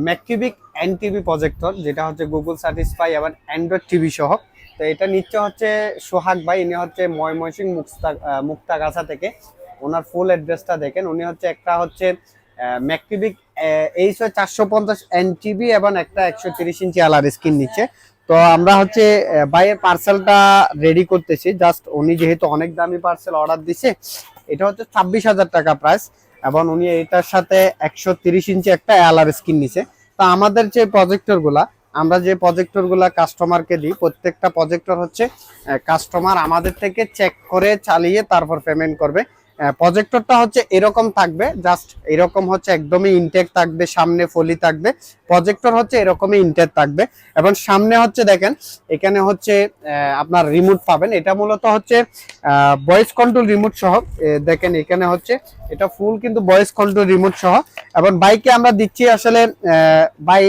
ম্যাককিউবিক NTV projector, যেটা হচ্ছে Google সার্টিসফাই এবং অ্যান্ড্রয়েড টিভি সহ। তো এটা নিচ্ছে হচ্ছে সোহাগ ভাই, ইনি হচ্ছে ময়মনসিংহ মুক্তাগাছা থেকে। ওনার ফুল অ্যাড্রেসটা দেখেন। উনি হচ্ছে একটা হচ্ছে ম্যাককিউবিক এইচ 450 এনটিভি এবং একটা 130 ইঞ্চি আলার স্ক্রিন নিচ্ছে। তো আমরা হচ্ছে বাইয়ের পার্সেলটা রেডি করতেছি। জাস্ট উনি যেহেতু অনেক দামি পার্সেল অর্ডার দিছে, এটা হচ্ছে 26,000 টাকা প্রাইস, এবং উনি এটার সাথে 130 ইঞ্চি একটা এলআর স্ক্রিন নিছে। তো আমাদের যে প্রজেক্টরগুলা, আমরা যে প্রজেক্টরগুলা কাস্টমারকে দিই, প্রত্যেকটা প্রজেক্টর হচ্ছে কাস্টমার আমাদের থেকে চেক করে চালিয়ে তারপর পেমেন্ট করবে। প্রজেক্টরটা হচ্ছে এরকম থাকবে, জাস্ট এরকম হচ্ছে একদমই ইনটেক থাকবে, সামনে ফলি থাকবে। প্রজেক্টর হচ্ছে এরকমই ইনটেক থাকবে, এবং সামনে হচ্ছে দেখেন এখানে হচ্ছে আপনার রিমোট পাবেন। এটা মূলত হচ্ছে ভয়েস কন্ট্রোল রিমোট সহ। দেখেন এখানে হচ্ছে এটা ফুল কিন্তু ভয়েস কন্ট্রোল রিমোট সহ। এবং বাইকে আমরা দিচ্ছি আসলে ভাই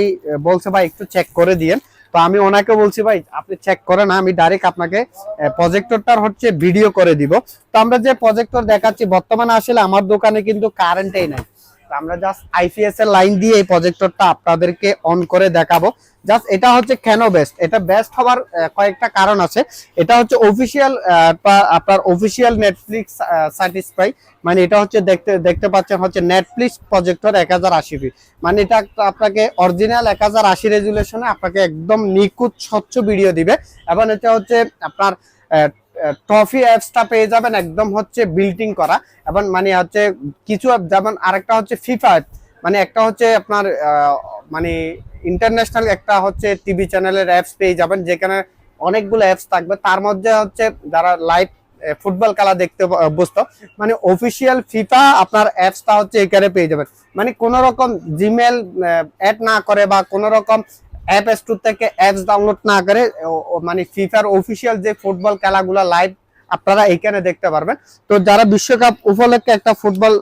বলছে ভাই একটু চেক করে দিয়েন। তো আমি ওনাকে বলছি ভাই আপনি চেক করে না, আমি ডাইরেক্ট আপনাকে প্রজেক্টরটার হচ্ছে ভিডিও করে দিব। তো আমরা যে প্রজেক্টর দেখাচ্ছি, বর্তমানে আসলে আমার দোকানে কিন্তু কারেন্টই নাই। তো আমরা জাস্ট আইপিএস এর লাইন দিয়ে এই প্রজেক্টরটা আপনাদেরকে অন করে দেখাবো। জাস্ট এটা হচ্ছে কেন বেস্ট, এটা বেস্ট হওয়ার কয়েকটা কারণ আছে। এটা হচ্ছে অফিসিয়াল, আপনার অফিসিয়াল নেটফ্লিক্স সার্টিসফাই, মানে এটা হচ্ছে দেখতে পাচ্ছেন হচ্ছে নেটফ্লিক্স প্রজেক্টর 1080p, মানে এটা আপনাকে অরিজিনাল 1080 রেজুলেশনে আপনাকে একদম নিখুঁত স্বচ্ছ ভিডিও দিবে। এবং এটা হচ্ছে আপনার ট্রফি অ্যাপসটা পেয়ে যাবেন একদম হচ্ছে বিল্টিং করা। এবং মানে হচ্ছে কিছু যেমন আরেকটা হচ্ছে ফিফা, মানে একটা হচ্ছে আপনার মানে ইন্টারন্যাশনাল একটা হচ্ছে টিভি চ্যানেলের অ্যাপস পেয়ে যাবেন, যেখানে অনেকগুলো অ্যাপস থাকবে। তার মধ্যে হচ্ছে যারা লাইভ ফুটবল খেলা দেখতে অভ্যস্ত, মানে অফিসিয়াল ফিফা আপনার অ্যাপসটা হচ্ছে এখানে পেয়ে যাবেন। মানে কোন রকম জিমেল অ্যাড না করে বা কোন রকম অ্যাপ স্টোর থেকে অ্যাপস ডাউনলোড না করে, মানে ফিফার অফিসিয়াল যে ফুটবল খেলাগুলো লাইভ আপনারা এখানে দেখতে পারবেন। তো যারা বিশ্বকাপ উপলক্ষে একটা ফুটবল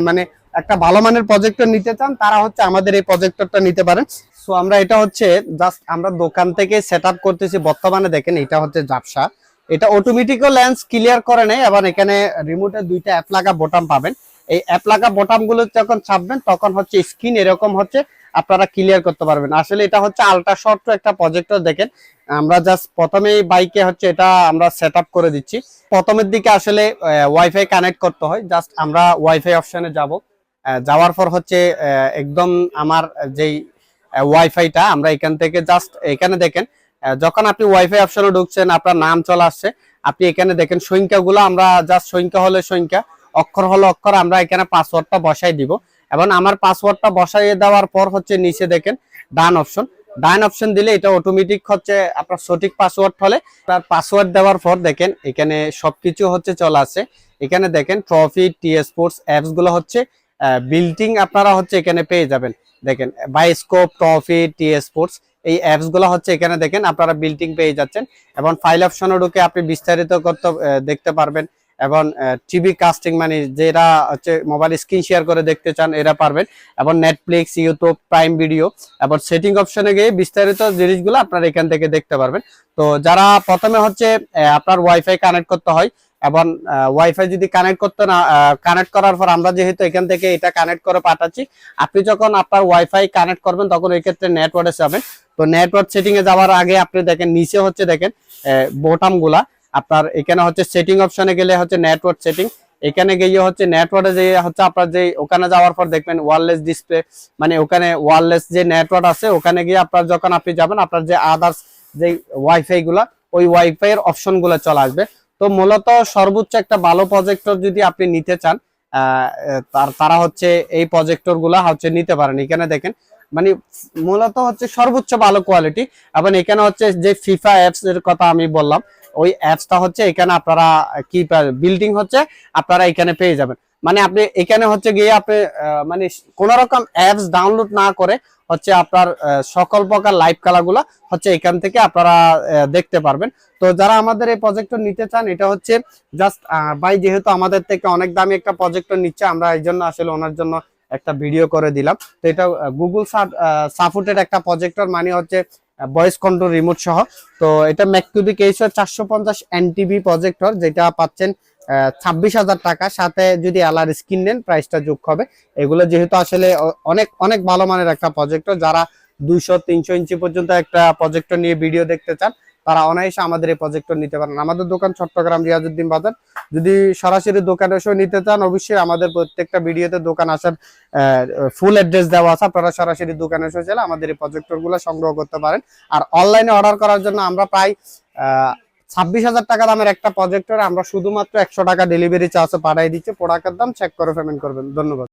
মানে একটা ভালো মানের প্রজেক্টর নিতে চান, তারা হচ্ছে আমাদের এই প্রজেক্টরটা নিতে পারেন। সো আমরা এটা হচ্ছে জাস্ট আমরা দোকান থেকে সেট আপ করতেছি। বর্তমানে দেখেন এটা হচ্ছে ঝাপসা, এটা অটোমেটিকও লেন্স ক্লিয়ার করে নেয়। এবং এখানে রিমোটে দুইটা অ্যাপ লাগা বোতাম পাবেন। এই অ্যাপ লাগা বোতামগুলো যখন চাপবেন তখন হচ্ছে স্ক্রিন এরকম হচ্ছে আপনারা ক্লিয়ার করতে পারবেন। আসলে এটা হচ্ছে আলট্রা শর্ট একটা প্রজেক্টর। দেখেন আমরা জাস্ট প্রথমেই বাইকে হচ্ছে এটা আমরা সেট আপ করে দিচ্ছি। প্রথমের দিকে আসলে ওয়াইফাই কানেক্ট করতে হয়। জাস্ট আমরা ওয়াইফাই অপশনে যাব, যাওয়ার পর হচ্ছে একদম আমার যেই ওয়াইফাইটা আমরা এখান থেকে জাস্ট এখানে দেখেন, যখন আপনি ওয়াইফাই অপশনে ঢুকছেন আপনার নাম চলে আসছে। আপনি এখানে দেখেন সংখ্যাগুলো, আমরা জাস্ট সংখ্যা হলে সংখ্যা, অক্ষর হলো অক্ষর, আমরা এখানে পাসওয়ার্ডটা বসাই দিব। এবং আমার পাসওয়ার্ডটা বসাইয়ে দেওয়ার পর হচ্ছে নিচে দেখেন ডান অপশন, ডান অপশন দিলে এটা অটোমেটিক হচ্ছে আপনার সঠিক পাসওয়ার্ড হলে তার পাসওয়ার্ড দেওয়ার পর দেখেন এখানে সবকিছু হচ্ছে চলে আসে। এখানে দেখেন ট্রফি, টি স্পোর্টস অ্যাপস গুলো হচ্ছে বিল্টিং আপনারা হচ্ছে এখানে পেয়ে যাবেন। দেখেন বায়োস্কোপ, ট্রফি, টি স্পোর্টস এই অ্যাপস গুলো হচ্ছে এখানে দেখেন আপনারা বিল্টিং পেয়ে যাচ্ছেন। এবং ফাইল অপশনে ঢুকে আপনি বিস্তারিত করতে দেখতে পারবেন। এবং টিভি কাস্টিং, মানে যেটা হচ্ছে মোবাইল স্ক্রিন শেয়ার করে দেখতে চান এরা পারবেন। এবং নেটফ্লিক্স, ইউটিউব, প্রাইম ভিডিও, এবং সেটিং অপশনে গিয়ে বিস্তারিত জিনিসগুলো আপনারা এখান থেকে দেখতে পারবেন। তো যারা প্রথমে হচ্ছে আপনার ওয়াইফাই কানেক্ট করতে হয়, এবং ওয়াইফাই যদি কানেক্ট করতে না, কানেক্ট করার পর আমরা যেহেতু এখান থেকে এটা কানেক্ট করে পাঠাচ্ছি, আপনি যখন আপনার ওয়াইফাই কানেক্ট করবেন তখন ওই ক্ষেত্রে নেটওয়ার্কে যাবেন। তো নেটওয়ার্ক সেটিং এ যাওয়ার আগে আপনি দেখেন নিচে হচ্ছে দেখেন বোতামগুলা আপনার এখানে হচ্ছে সেটিং অপশনে গেলে হচ্ছে নেটওয়ার্ক সেটিং, এখানে গিয়ে হচ্ছে নেটওয়ার্কে যে হচ্ছে আপনার যে ওখানে যাওয়ার পর দেখবেন ওয়্যারলেস ডিসপ্লে, মানে ওখানে ওয়্যারলেস যে নেটওয়ার্ক আছে ওখানে গিয়ে আপনার যখন আপনি যাবেন আপনার যে আদার্স যে ওয়াইফাই গুলা, ওই ওয়াইফাই এর অপশন গুলো চলে আসবে। তো মূলত সর্বোচ্চ একটা ভালো প্রজেক্টর যদি আপনি নিতে চান, তারা হচ্ছে এই প্রজেক্টর গুলা হচ্ছে নিতে পারেন। এখানে দেখেন মানে মূলত হচ্ছে সর্বোচ্চ ভালো কোয়ালিটি। এবং এখানে হচ্ছে যে ফিফা অ্যাপস এর কথা আমি বললাম, ওই অ্যাপসটা হচ্ছে এখানে আপনারা কি বিল্ডিং হচ্ছে আপনারা এখানে পেয়ে যাবেন। মানে আপনি এখানে হচ্ছে গিয়ে আপনি মানে কোন রকম অ্যাপস ডাউনলোড না করে হচ্ছে আপনার সকল প্রকার লাইভ খেলাগুলা হচ্ছে এখান থেকে আপনারা দেখতে পারবেন। তো যারা আমাদের এই প্রজেক্টর নিতে চান, এটা হচ্ছে জাস্ট ভাই যেহেতু আমাদের থেকে অনেক দামি একটা প্রজেক্টর নিচ্ছে, আমরা এই জন্য আসলে ওনার জন্য একটা ভিডিও করে দিলাম। তো এটা গুগল সাপোর্টেড একটা প্রজেক্টর, মানে হচ্ছে ভয়েস কন্ট্রোল রিমোট সহ। তো এটা ম্যাককিউবিক এইচ 450 এনটিভি প্রজেক্টর, যেটা পাচ্ছেন 26,000 টাকা, সাথে যদি এলআর স্ক্রিন নেন প্রাইসটা যোগ হবে। এগুলো যেহেতু আসলে অনেক অনেক ভালো মানের একটা প্রজেক্টর, যারা 200-300 ইঞ্চি পর্যন্ত একটা প্রজেক্টর নিয়ে ভিডিও দেখতে চান তারা অনায়াসে আমাদের এই প্রজেক্টর নিতে পারেন। আমাদের দোকান চট্টগ্রাম রিয়াজউদ্দিন বাজার। যদি সরাসরি দোকানে এসে নিতে চান অবশ্যই আমাদের প্রত্যেকটা ভিডিওতে দোকান আসার ফুল অ্যাড্রেস দেওয়া আছে, আপনারা সরাসরি দোকানে এসে চাইলে আমাদের এই প্রজেক্টরগুলো সংগ্রহ করতে পারেন। আর অনলাইনে অর্ডার করার জন্য আমরা প্রায় 26,000 টাকা দামের একটা প্রজেক্টর আমরা শুধুমাত্র 100 টাকা ডেলিভারি চার্জে পাঠিয়ে দিচ্ছি। প্রোডাক্টের দাম চেক করে পেমেন্ট করবেন। ধন্যবাদ।